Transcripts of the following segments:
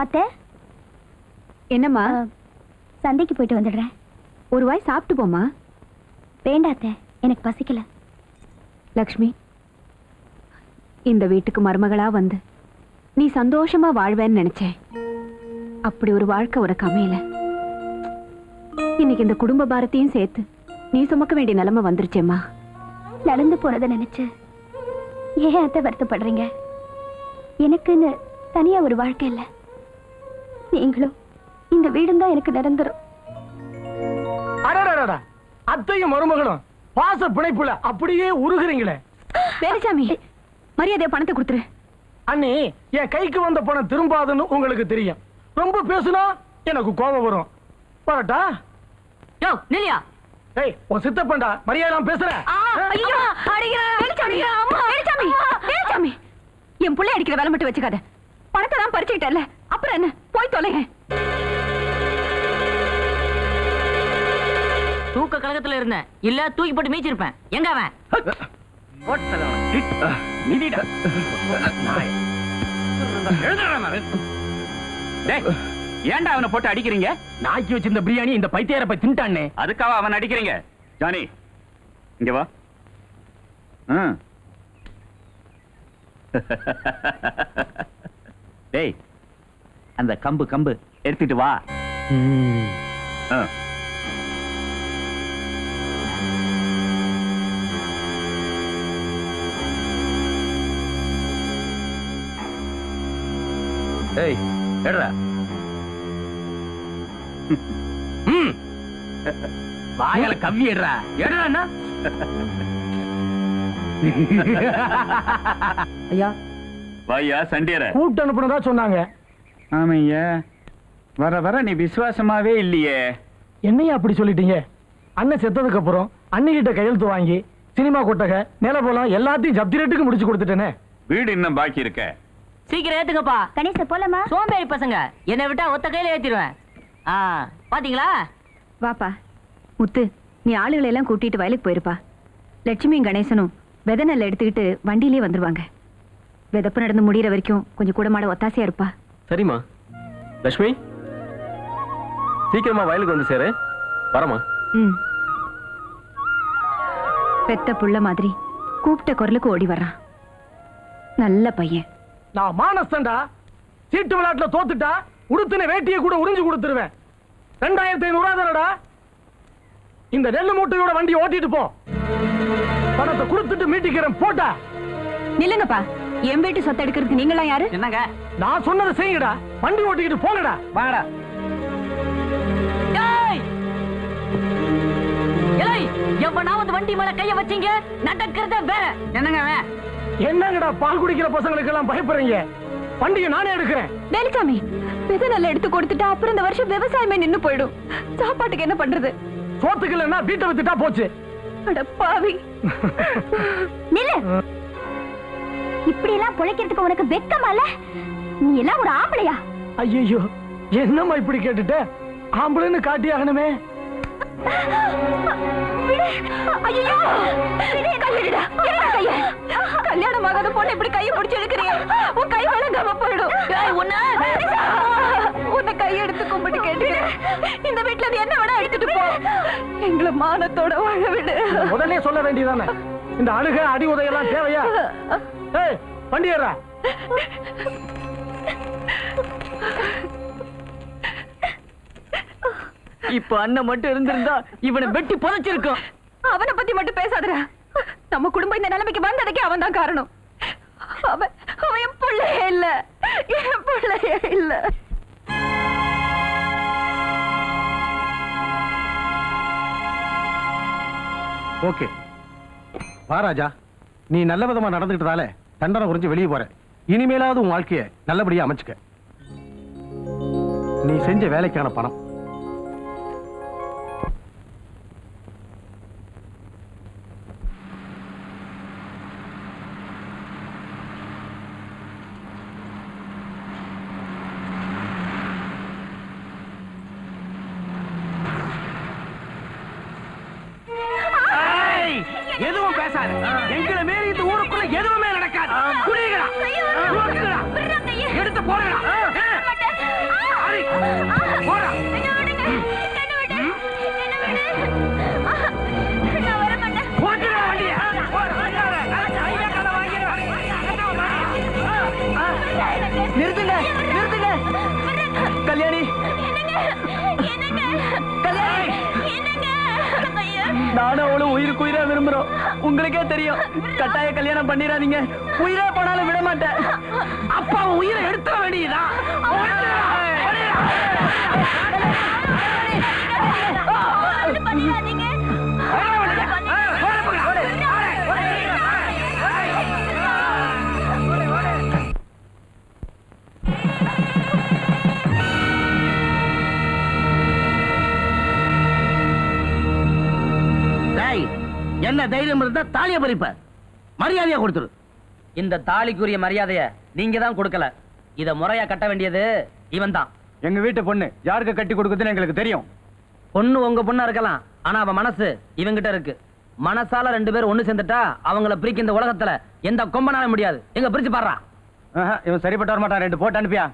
அத்தை. என்னம்மா? சந்தைக்கு போயிட்டு வந்துடுறேன். ஒரு வாய் சாப்பிட்டு போமா. வேண்டாம் அத்தை, எனக்கு பசிக்கல. லக்ஷ்மி, இந்த வீட்டுக்கு மருமகளா வந்து நீ சந்தோஷமா வாழ்வேன்னு நினைச்சேன். அப்படி ஒரு வாழ்க்கை உனக்கு அமையல. இன்னைக்கு இந்த குடும்ப பாரத்தையும் சேர்த்து நீ சுமக்க வேண்டிய நிலைமை வந்துருச்சேம்மா. நடந்து போறதை நினைச்சு ஏன் அத்தை வருத்தப்படுறீங்க? எனக்குன்னு தனியா ஒரு வாழ்க்கை இல்ல. நீங்களும் இந்த வீடும் தான் எனக்கு நிரந்தரம். அத்தையும் மருமகளும் பாச பிணைப்புல அப்படியே உருகுறீங்களே. வேலுசாமி, மரியாதையா பணத்தை கொடுத்துரு. அண்ணி, என் கைக்கு வந்த பணம் திரும்பாதுன்னு உங்களுக்கு தெரியும். ரொம்ப பேசுனா எனக்கு கோபம் வரும். வரட்டா? யோ நில்லியா. ஏய், உன் சித்தப்பண்டா, மரியாதை பேசுறேன். என் புள்ளை அடிக்கிற வேலை மட்டும் வச்சுக்காத. பணத்தை தான் பறிச்சுக்கிட்டல, அப்புறம் என்ன? போய் தொலைங்க. தூக்க கழகத்துல இருந்தேன், இல்ல தூக்கி போட்டு மீச்சிருப்பேன். எங்க அவன்? ஏன்டா அவனை போட்டு அடிக்கிறீங்க? நாக்கி வச்சிருந்த பிரியாணி இந்த பைத்தியார போய் தின்ட்டானே, அதுக்காக அவன் அடிக்கிறீங்க? ஜானி, இங்க வா. டேய், அந்த கம்பு எடுத்துட்டு வா. ஏய், எடுடா. வாயால கவ்வி எடுறா. எடுறா. ஐயா, வாயா சண்டியர கூட்டு அனுப்புனதா சொன்னாங்க. ஆமையா, வர வர நீ விசுவாசமாவே இல்லையே. என்னையா அப்படி சொல்லிட்டீங்க? அண்ணன் செத்ததுக்கு அப்புறம் அண்ணிகிட்ட கையெழுத்து வாங்கி சினிமா கொட்டக நில போலாம் எல்லாத்தையும் ஜப்தி ரேட்டுக்கு முடிச்சு கொடுத்துட்டேனே. வீடு இன்னும் பாக்கி இருக்க. சீக்கிரம் ஏத்துங்கப்பா. கணேச போலாமா? சோம்பேறி பசங்க, என்னை விட்டா ஒத்த கையில ஏத்திடுவேன். பாத்தீங்களா? வாப்பா முத்து, நீ ஆளுகளை எல்லாம் கூட்டிட்டு வயலுக்கு போயிருப்பா. லட்சுமியும் கணேசனும் விதை நெல் எடுத்துக்கிட்டு வண்டியிலே வந்துருவாங்க. விதப்பு நடந்து முடிகிற வரைக்கும் கொஞ்சம் கூட மாட ஒத்தாசையா இருப்பா. சரிம்மா. லட்சுமி, சீக்கிரமா வயலுக்கு வந்து சேரு. வரமா? பெத்த புள்ள மாதிரி கூப்பிட்ட குரலுக்கு ஓடி வர்றான். நல்ல பையன். நான் மானஸ்தண்டா. சீட்டு விளையாட்டுல தோத்துட்டா உடுத்தின வேட்டியை கூட உறிஞ்சு கொடுத்துருவேன். 2500 தானடா. இந்த நெல்லு மூட்டையோட வண்டி ஓட்டிட்டு போ. பணத்தை கொடுத்துட்டு மீட்டிக்கிறேன். போட்டா நில்லுங்கப்பா. என் வீட்டு சொத்தை எடுக்கிறதுக்கு நீங்களா யாரு? என்னங்க? நான் சொன்னதை செய்யுங்கடா. வண்டி ஓட்டிக்கிட்டு போங்கடா. வாங்கடா. எவனாவது வண்டி மேல கைய வச்சீங்க, நடக்கிறத வேற. என்னங்க என்னங்கடா பால் குடிக்கிற பசங்களுக்கு எல்லாம் பயப்படுறீங்க? வண்டியை நானே எடுக்கிறேன். வேலுசாமி, விதை நல்லா எடுத்து கொடுத்துட்டா அப்புறம் இந்த வருஷம் விவசாயமே நின்னு போயிடும். சாப்பாட்டுக்கு என்ன பண்றது? சோத்துக்கு இல்லைன்னா வீட்டை வித்துட்டா போச்சு. அட பாவி. நில்லு. இப்படி எல்லாம் பொழைக்கிறதுக்கு உனக்கு வெக்கமால? நீ எல்லாம் ஒரு ஆம்பளையா? ஐயோ, என்னம்மா இப்படி கேட்டுட்ட? ஆம்பளைன்னு காட்டி ஆகணுமே. கல்யாணம் ஆகாத பொண்ணு இப்படி கையை பிடிச்சு எடுக்கிறீங்க. உன் கை வழங்காம போயிடும். உன்னை கையெடுத்து கும்பிட்டு கேட்டுக்கிறேன். இந்த வீட்டுல நீ என்ன வேணா எடுத்துட்டு போ. எங்களை மானத்தோட வாழ விடு. உடனே சொல்ல வேண்டியதானே? இந்த அழுக அடி உதையெல்லாம் தேவையா? ஏய், வண்டி ஏறா. இப்ப அண்ணன் மட்டும் இருந்திருந்தா இவனை வெட்டி புதைச்சிருக்கும். அவனை பத்தி மட்டும் பேசாதடா. நம்ம குடும்பம் இந்த நிலைமைக்கு வந்ததுக்கே அவன் தான் காரணம். அவன் என் பிள்ளையே இல்ல. என் பிள்ளையே இல்ல. ஓகே வாராஜா, நீ நல்ல விதமா நடந்துட்டதால தண்டனை குறிஞ்சு வெளியே போற. இனிமேலாவது உன் வாழ்க்கைய நல்லபடியா அமைச்சுக்க. நீ செஞ்ச வேலைக்கான பணம். எதுவும் பேசாது. எங்களை மீறி இந்த ஊருக்குள்ள எதுவுமே நடக்காது. எடுத்து போறா. போடா. ஓட்டுடா வண்டியை. நிறுத்துங்க நிறுத்துங்க கல்யாணி கல்யாணி நானும் அவளும் உயிருக்கு உயிரா விரும்புறோம். உங்களுக்கே தெரியும், கட்டாய கல்யாணம் பண்ணிடாதீங்க. உயிரே போனாலும் விட மாட்டேன். அப்பா உயிரை எடுத்துட வேண்டியதா? என்ன தைரியம் இருந்தா தாலிய பறிப்ப, மரியாதையா கொடுத்துரு. இந்த தாலிக்குரிய மரியாதைய நீங்க தான் கொடுக்கல. இத முறையா கட்ட வேண்டியது இவன் தான். எங்க வீட்டு பொண்ணு யாருக்கு கட்டி கொடுக்குதுன்னு எங்களுக்கு தெரியும். பொண்ணு உங்க பொண்ணா இருக்கலாம், ஆனா அவ மனசு இவங்கிட்ட இருக்கு. மனசால 2 பேரும் ஒண்ணு சேர்ந்துட்டா அவங்கள பிரிக்க இந்த உலகத்துல எந்த கொம்பனால முடியாது. எங்க பிரிச்சு பாடுறா. இவன் சரிப்பட்டு வர மாட்டான். 2 போட்டு அனுப்பியா.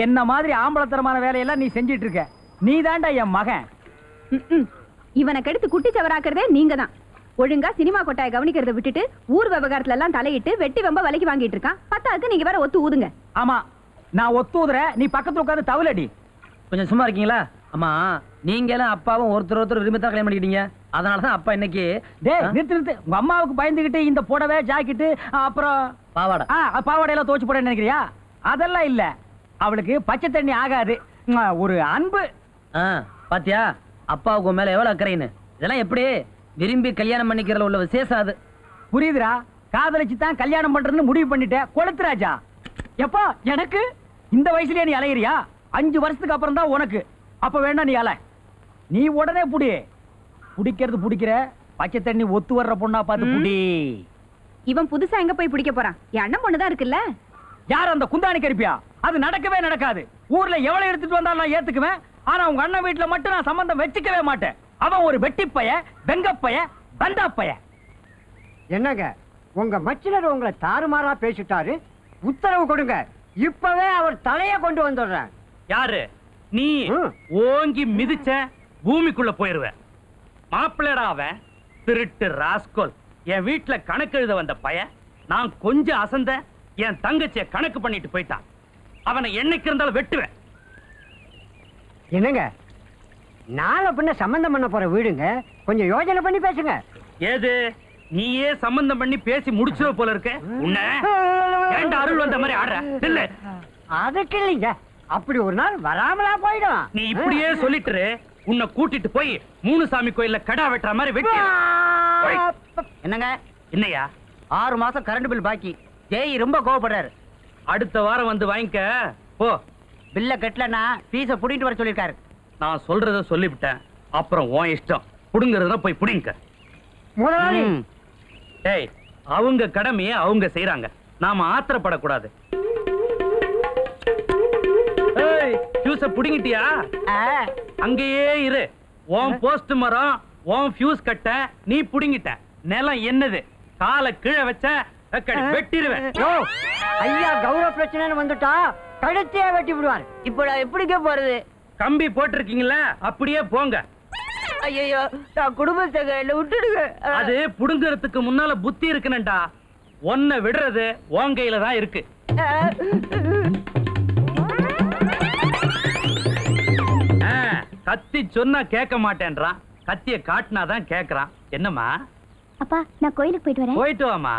என்ன மாதிரி ஆம்பளத்தரமான வேலையெல்லாம் நீ செஞ்சிட்டு இருக்க. நீ தாண்டா என் மகன். இவனை கெடுத்து குட்டி சவராக்குறதே நீங்க தான். ஒழுங்கா சினிமா கொட்டாயை கவனிக்கிறத விட்டுட்டு ஊர் விவகாரத்துல எல்லாம் தலையிட்டு வெட்டி வம்ப விலைக்கு வாங்கிட்டு இருக்கான். பத்தாக்கு நீங்க வேற ஒத்து ஊதுங்க. ஆமா, நான் ஒத்து ஊதுற, நீ பக்கத்துல உட்கார்ந்து தவளடி. கொஞ்சம் சும்மா இருக்கீங்களா? அம்மா நீங்க எல்லாம் அப்பாவும் ஒருத்தர் விரும்பி தான் கல்யாணம் பண்ணிக்கிட்டீங்க. அதனாலதான் அப்பா இன்னைக்கு நிறுத்து நிறுத்து. உங்க அம்மாவுக்கு பயந்துகிட்டு இந்த புடவை ஜாக்கெட்டு அப்புறம் பாவாடை பாவாடையெல்லாம் துவச்சு போட நினைக்கிறியா? அதெல்லாம் இல்ல, அவளுக்கு பச்சை தண்ணி ஆகாது. ஒரு அன்பு. பாத்தியா அப்பாவுக்கு மேல எவ்வளவு அக்கறைன்னு. இதெல்லாம் எப்படி விரும்பி கல்யாணம் பண்ணிக்கிறதுல உள்ள விசேஷம் அது. புரியுதுரா? காதலிச்சு தான் கல்யாணம் பண்றதுன்னு முடிவு பண்ணிட்டேன். கொளுத்துராஜா எப்பா, எனக்கு இந்த வயசுலயே நீ அலையிறியா? 5 வருஷத்துக்கு அப்புறம் தான் உனக்கு. அப்ப வேணா நீ அலை. நீ உடனே புடி. புடிக்கிறது புடிக்கிற, பச்சை தண்ணி ஒத்து வர்ற பொண்ணா பார்த்து புடி. இவன் புதுசா எங்க போய் பிடிக்க போறான்? என் அண்ணன் பொண்ணுதான் இருக்குல்ல. யார் அந்த குந்தாணி கருப்பியா? அது நடக்கவே நடக்காது. ஊர்ல எவ்வளவு எடுத்துட்டு வந்தாலும் நான் ஏத்துக்குவேன். ஆனா உங்க அண்ணன் வீட்டுல மட்டும் நான் சம்பந்தம் வச்சுக்கவே மாட்டேன். அவன் ஒரு வெட்டிப்பைய, வெங்கப்பைய, பந்தாப்பைய. என்னங்க உங்க மச்சினர் உங்களை தாறுமாறா பேசிட்டாரு. உத்தரவு கொடுங்க, இப்பவே அவர் தலைய கொண்டு வந்துடுறேன். யாரு நீ? ஓங்கி மிதிச்ச பூமிக்குள்ள போயிருவ. மாப்பிள்ளடா அவன், திருட்டு ராஸ்கோல். என் வீட்டுல கணக்கு எழுத வந்த பையன். நான் கொஞ்சம் அசந்த என் தங்கச்சிய கணக்கு பண்ணிட்டு போயிட்டான். அவனை என்னைக்கு இருந்தாலும் வெட்டுவேன். என்னங்க நாளை பின்ன சம்பந்தம் பண்ண போற வீடுங்க, கொஞ்சம் யோசனை பண்ணி பேசுங்க. ஏது நீயே சம்பந்தம் பண்ணி பேசி முடிச்சத போல இருக்க. உன்ன ஏன்டா அருள் வந்த மாதிரி ஆடுற? இல்ல அதுக்கு இல்லைங்க, அப்படி ஒரு நாள் வராமலா போயிடும். நீ இப்படியே சொல்லிட்டு உன்னை கூட்டிட்டு போய் மூணுசாமி கோயில்ல கடா வெட்டுற மாதிரி வெட்டி. என்னங்க என்னையா 6 மாசம் கரண்ட் பில் பாக்கி. ஜெய் ரொம்ப கோவப்படுறாரு. அடுத்த வாரம் வந்து வாங்கிக்க போ. பில்ல கட்டலன்னா ஃபீஸ புடிட்டு வர சொல்லிருக்காரு. நான் சொல்றத சொல்லிவிட்டேன். அப்புறம் உன் இஷ்டம். புடுங்கறத போய் புடிங்க. முதலாளி டேய், அவங்க கடமையை அவங்க செய்றாங்க. நாம ஆத்திரப்படக்கூடாது. ஏய், ஃபியூஸ புடிங்கிட்டியா? அங்கேயே இரு. உன் போஸ்ட் மரம், உன் ஃபியூஸ் கட்ட நீ புடிங்கிட்ட. நிலம் என்னது? காலை கீழே வச்ச வெட்டிடுவேன். யோ, ஐயா கௌரவ பிரச்சனைன்னு வந்துட்டா கழுத்தையே வெட்டி விடுவார். இப்போ நான் எப்படிக்க போறது? கம்பி போட்டிருக்கீங்களா? அப்படியே போங்க. ஐயோ, நான் குடும்பத்தை கையில விட்டுடுங்க. அது புடுங்கறதுக்கு முன்னால புத்தி இருக்கணும்டா. ஒன்ன விடுறது உன் கையில தான் இருக்கு. கத்தி சொன்னா கேட்க மாட்டேன்றான். கத்திய காட்டினாதான் கேக்குறான். என்னம்மா? அப்பா நான் கோயிலுக்கு போயிட்டு வரேன். போயிட்டு வாமா.